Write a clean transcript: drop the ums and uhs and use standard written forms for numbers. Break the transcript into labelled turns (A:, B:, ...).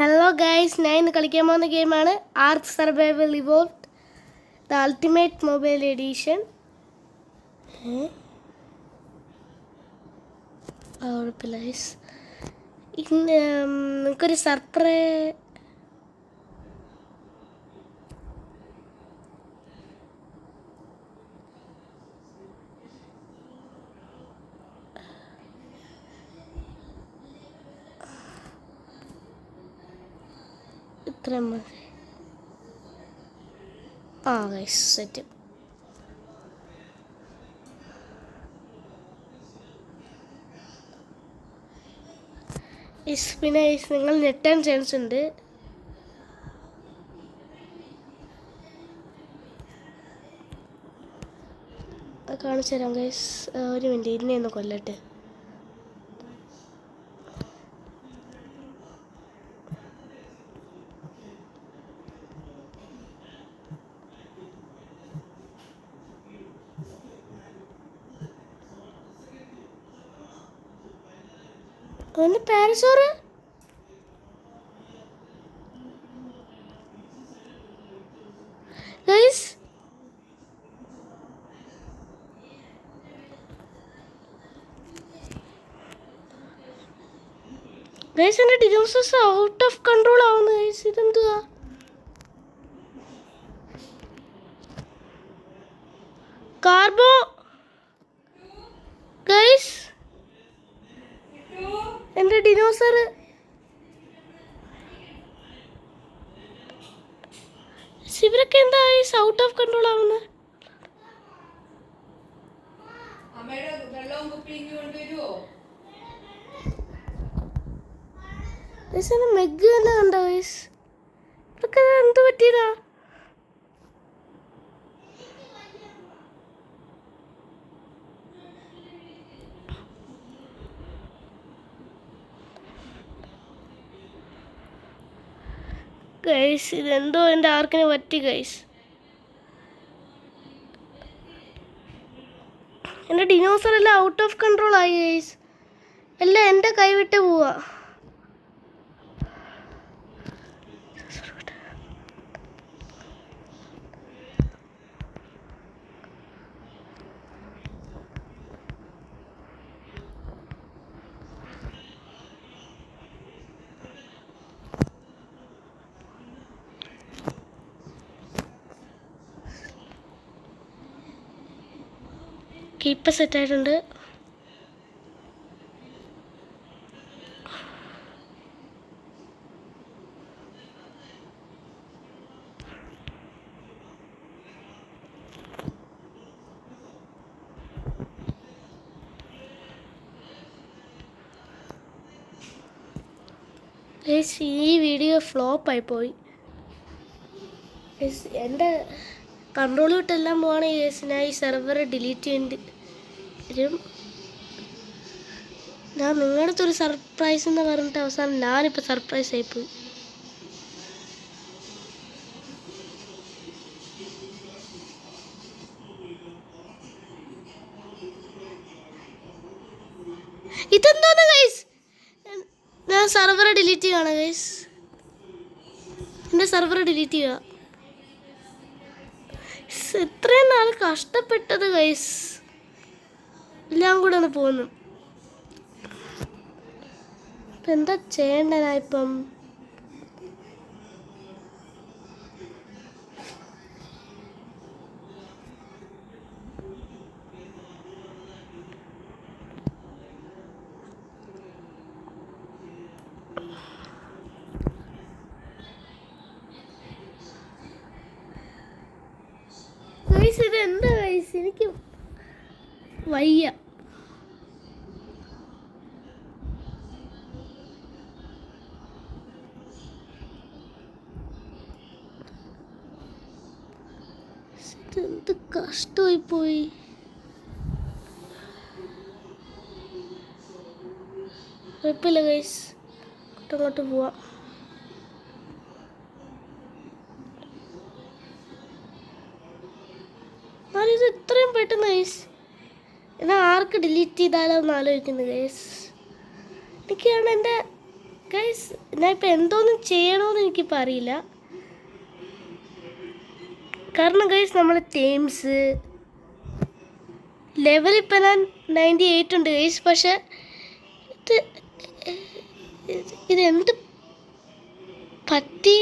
A: Hello guys, ഞാൻ ഇന്ന് കളിക്കാൻ പോകുന്ന ഗെയിമാണ് Ark Survival Evolved the Ultimate Mobile Edition. കുഴപ്പമില്ല ഗൈസ്. ഇന്ന് നിങ്ങൾക്കൊരു ഇത്ര മതി. Guys set. പിന്നെ നിങ്ങൾ ഞെട്ടാൻ ചാൻസ് ഉണ്ട്. കാണിച്ചു തരാം ഗൈസ്. ഒരു മിനിറ്റ്, ഇതിനെ ഒന്ന് കൊല്ലട്ടെ. അവൻ്റെ പാരസോറ് ഗൈസ്. ഗൈസ്, എൻ്റെ ഡിനോസോഴ്സ് ഔട്ട് ഓഫ് കൺട്രോൾ ആവുന്നു ഗൈസ്. ഇതെന്തുവാ? കാർബോ ഗൈസ്, എൻ്റെ ഡിനോസർ ഇവരൊക്കെ എന്താ ഗൈസ് ഔട്ട് ഓഫ് കൺട്രോൾ ആവുന്നത്? മെഗ് തന്നെ കണ്ടോ ഗൈസ്? ഇതൊക്കെ എന്ത് പറ്റിയതാ? ഗൈസ്, ഇതെന്തോ എൻ്റെ ആർക്കിനെ പറ്റി ഗൈസ്. എൻ്റെ ഡിനോസർ എല്ലാം ഔട്ട് ഓഫ് കൺട്രോൾ ആയി ഗൈസ്. എല്ലാം എൻ്റെ കൈവിട്ട് പോവാ. ഇപ്പം സെറ്റായിട്ടുണ്ട്. ഈ വീഡിയോ ഫ്ലോപ്പായി പോയി. എൻ്റെ കൺട്രോൾ വിട്ടെല്ലാം പോവാണെങ്കിൽ ഞാൻ ഈ സെർവർ ഡിലീറ്റ് ചെയ്യേണ്ടി വരും. ഞാൻ നിങ്ങളുടെ അടുത്തൊരു സർപ്രൈസ് എന്ന് പറഞ്ഞിട്ട് അവസാനം ഞാനിപ്പോൾ സർപ്രൈസ് ആയിപ്പോയി. ഇതെന്തോന്ന് ഗൈസ്? ഞാൻ സെർവർ ഡിലീറ്റ് ചെയ്യുകയാണ് ഗൈസ്. എൻ്റെ സെർവർ ഡിലീറ്റ് ചെയ്യുക. ഇത്രയും നാൾ കഷ്ടപ്പെട്ടത് ഗൈസ് എല്ലാം കൂടെ ഒന്ന് പോന്നു. ഇപ്പം എന്താ ചെയ്യേണ്ടതായിപ്പം? ഗൈസ്, ഇതെന്താ ഗൈസ്? എനിക്ക് വയ്യ. എന്ത് കഷ്ടമായി പോയി. കുഴപ്പമില്ല ഗൈസ്, അങ്ങോട്ട് പോവാം. ഇത് ഇത്രയും പെട്ടെന്ന് ഗൈസ്. എന്നാൽ ആർക്ക് ഡിലീറ്റ് ചെയ്താലോ എന്ന് ആലോചിക്കുന്നു ഗൈസ്. എനിക്കാണ് എൻ്റെ ഗൈസ് ഞാൻ ഇപ്പം എന്തോന്നും ചെയ്യണമെന്ന് എനിക്കിപ്പോൾ അറിയില്ല. കാരണം ഗൈസ് നമ്മൾ ടീംസ് ലെവൽ ഇപ്പം ഞാൻ 98 ഉണ്ട് ഗൈസ്. പക്ഷെ ഇതെന്ത് പറ്റി